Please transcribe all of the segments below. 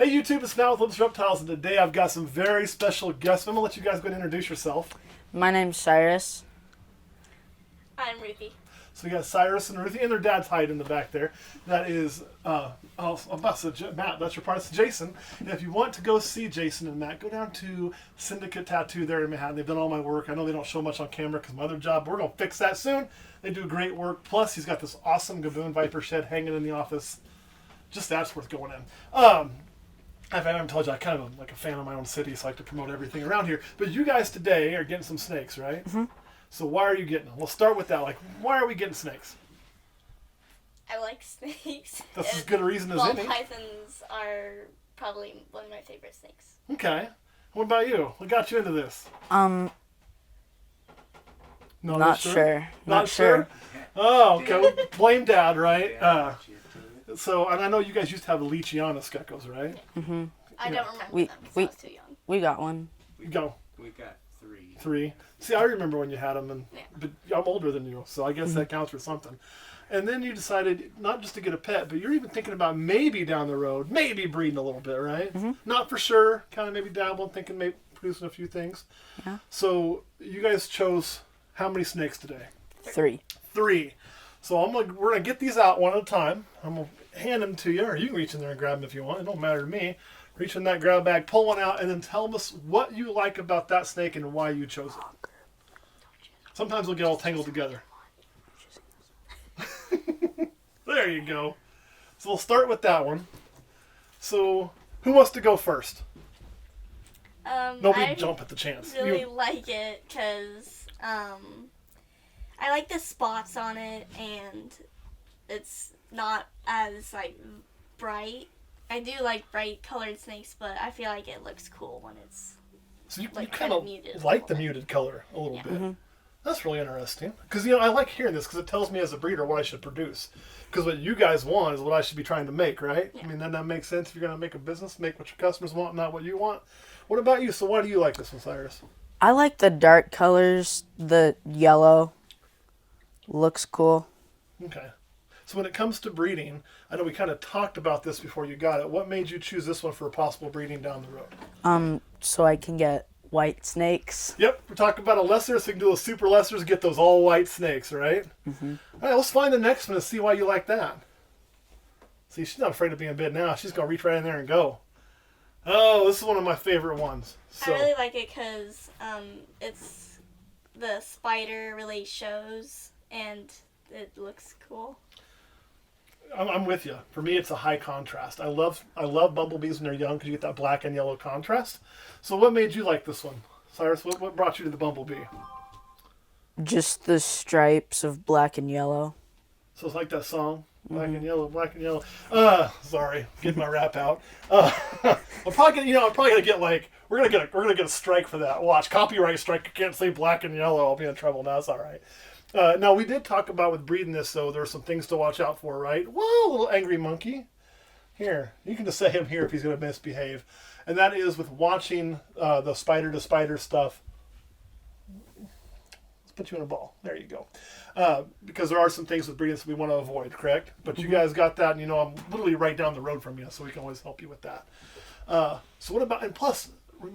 Hey YouTube, it's Matt with Olympus Reptiles, and today I've got some very special guests. I'm going to let you guys go ahead and introduce yourself. My name's Cyrus. I'm Ruthie. So we got Cyrus and Ruthie, and their dad's hiding in the back there. That is, I'm about to say, Matt, that's your part. It's Jason. And if you want to go see Jason and Matt, go down to Syndicate Tattoo there in Manhattan. They've done all my work. I know they don't show much on camera because my other job, but we're going to fix that soon. They do great work. Plus, he's got this awesome Gaboon Viper shed hanging in the office. Just that's worth going in. If I haven't told you, I kind of am like a fan of my own city, so I like to promote everything around here. But you guys today are getting some snakes, right? Mm-hmm. So why are you getting them? We'll start with that. Like, why are we getting snakes? I like snakes. That's as good a reason as ball any. pythons are probably one of my favorite snakes. Okay. What about you? What got you into this? Not sure. Not sure? Oh, okay. Well, blame Dad, right? So, and I know you guys used to have Leachianus geckos, right? Mm-hmm. I don't remember them because I was too young. We got one. Go. We got three. Three. See, I remember when you had them, Yeah. but I'm older than you, so I guess that counts for something. And then you decided not just to get a pet, but you're even thinking about maybe down the road, maybe breeding a little bit, right? Mm-hmm. Not for sure, kind of maybe dabbling, thinking maybe producing a few things. Yeah. So you guys chose how many snakes today? 3. 3. So we're gonna get these out one at a time. I'm gonna hand them to you, or you can reach in there and grab them if you want. It don't matter to me. Reach in that grab bag, pull one out, and then tell us what you like about that snake and why you chose it. Sometimes we'll get all tangled together. There you go. So we'll start with that one. So who wants to go first? Nobody I jump at the chance. really like it because I like the spots on it, and it's not as like bright. I do like bright colored snakes, but I feel like it looks cool when it's So you like kind kinda of muted like a the little muted color a little Yeah. bit. Mm-hmm. That's really interesting. Because, I like hearing this because it tells me as a breeder what I should produce. Because what you guys want is what I should be trying to make, right? Yeah. I mean, then that makes sense. If you're going to make a business, make what your customers want, not what you want. What about you? So why do you like this one, Cyrus? I like the dark colors. The yellow looks cool. Okay. So when it comes to breeding, I know we kind of talked about this before you got it. What made you choose this one for possible breeding down the road? So I can get white snakes. Yep, we're talking about a lesser, so we can do those super lessers, get those all white snakes, right? Mm-hmm. All right, let's find the next one and see why you like that. See, she's not afraid of being bit now. She's going to reach right in there and go. Oh, this is one of my favorite ones. So, I really like it because it's the spider really shows and it looks cool. I'm with you. For me, it's a high contrast. I love bumblebees when they're young because you get that black and yellow contrast. So what made you like this one? Cyrus, what brought you to the bumblebee? Just the stripes of black and yellow. So it's like that song, black and yellow, black and yellow. Sorry, getting my rap out. I'm probably gonna get like we're gonna get a strike for that. Watch, copyright strike. I can't say black and yellow. I'll be in trouble. No, it's all right. Now we did talk about with breeding this though. There are some things to watch out for, right? Whoa, little angry monkey. Here, you can just say him here if he's gonna misbehave, and that is with watching the spider to spider stuff. Let's put you in a ball. There you go. Because there are some things with breeding that we want to avoid, correct? But you guys got that, and I'm literally right down the road from you, so we can always help you with that. So what about, and plus, I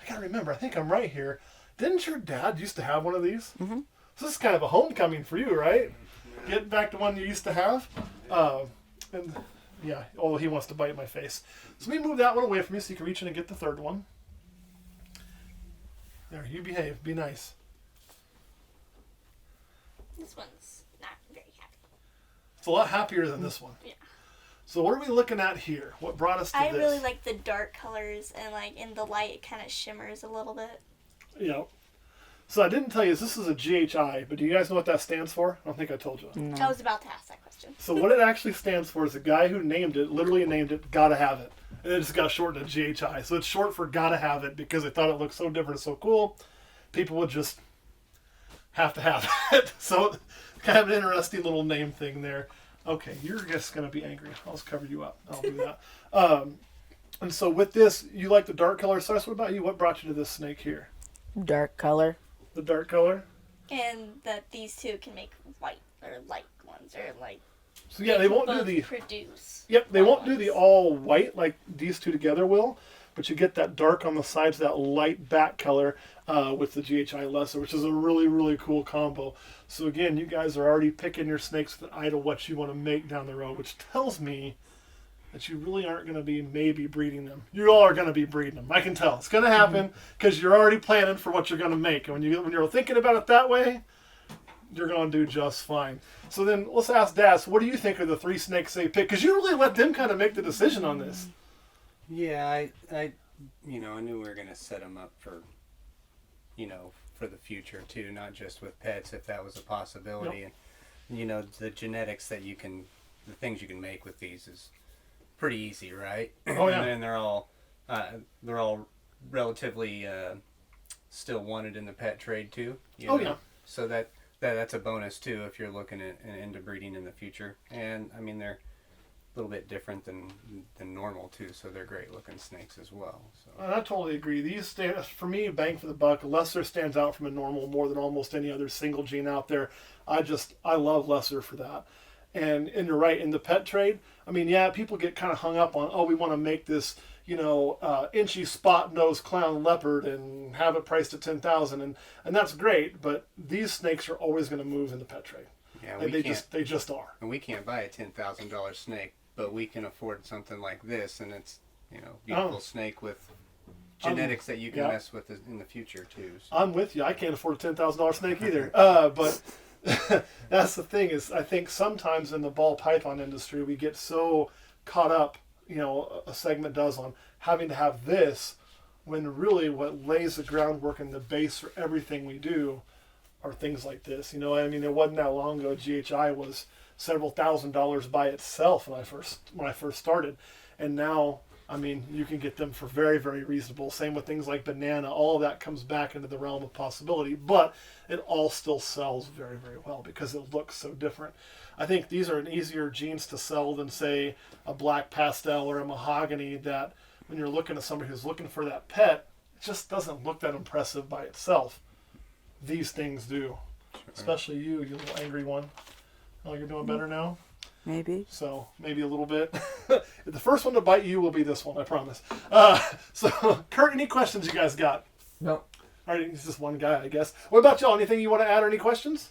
gotta remember, I think I'm right here. Didn't your dad used to have one of these? Mm-hmm. So this is kind of a homecoming for you, right? Getting back to one you used to have. And yeah, although he wants to bite my face. So let me move that one away from you so you can reach in and get the third one. There, you behave. Be nice. This one's not very happy. It's a lot happier than this one. Yeah. So what are we looking at here? What brought us to I this? really like the dark colors, and like in the light it kind of shimmers a little bit. So I didn't tell you this is a GHI, but do you guys know what that stands for? I don't think I told you. No. I was about to ask that question. So what it actually stands for is the guy who literally named it, Gotta Have It. And it just got shortened to GHI. So it's short for Gotta Have It because they thought it looked so different and so cool. People would just have to have it. So kind of an interesting little name thing there. Okay, you're just going to be angry. I'll just cover you up. I'll do that. And so with this, you like the dark color. Cyrus, what about you? What brought you to this snake here? Dark color. The dark color? And that these two can make white or light ones or like So yeah, they won't do both the. produce. Yep, they won't do ones. the all white like these two together will, but you get that dark on the sides, that light back color with the GHI lesser, which is a really, really cool combo. So again, you guys are already picking your snakes with an eye to what you want to make down the road, which tells me that you really aren't going to be maybe breeding them. You all are going to be breeding them. I can tell. It's going to happen because you're already planning for what you're going to make. And when you're thinking about it that way, you're going to do just fine. So then let's ask Daz, what do you think of the 3 snakes they picked? Because you really let them kind of make the decision on this. Yeah, I you know, I knew we were going to set them up for, you know, for the future too, not just with pets if that was a possibility. Yep. And, you know, the genetics that the things you can make with these is pretty easy, right? Oh, yeah. And they're all relatively still wanted in the pet trade too. You Oh, know? yeah. So that's a bonus too if you're looking at into breeding in the future. And I mean they're a little bit different than normal too, so they're great looking snakes as well. So And I totally agree. These stand, for me, bang for the buck. Lesser stands out from a normal more than almost any other single gene out there. I love Lesser for that. And you're right, in the pet trade, I mean, yeah, people get kind of hung up on, oh, we want to make this, you know, inchy spot nose clown leopard and have it priced at $10,000, and that's great. But these snakes are always going to move in the pet trade. yeah, And they just are. and we can't buy a $10,000 snake, but we can afford something like this, and it's, you know, beautiful Oh. snake with genetics that you can yeah. mess with in the future too. So. I'm with you. I can't afford a $10,000 snake either. But that's the thing is, I think sometimes in the ball python industry, we get so caught up, you know, a segment does on having to have this when really what lays the groundwork and the base for everything we do are things like this. You know, I mean, it wasn't that long ago. GHI was several $1,000s by itself when I first started, and now, I mean, you can get them for very, very reasonable. Same with things like banana. All of that comes back into the realm of possibility, but it all still sells very, very well because it looks so different. I think these are an easier genes to sell than, say, a black pastel or a mahogany that when you're looking at somebody who's looking for that pet, it just doesn't look that impressive by itself. These things do. Sure. Especially you little angry one. Oh, you're doing better now? Maybe. So maybe a little bit. The first one to bite you will be this one, I promise. So Kurt, any questions you guys got? No. All right, he's just one guy, I guess. What about y'all? Anything you want to add or any questions?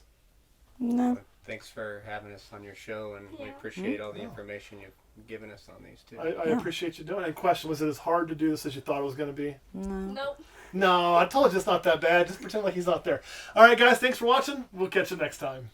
No. Thanks for having us on your show, and we Yeah. appreciate all the information you've given us on these too. I appreciate you doing it. Question, was it as hard to do this as you thought it was going to be? No. Nope. No, I told you it's not that bad. Just pretend like he's not there. All right, guys, thanks for watching. We'll catch you next time.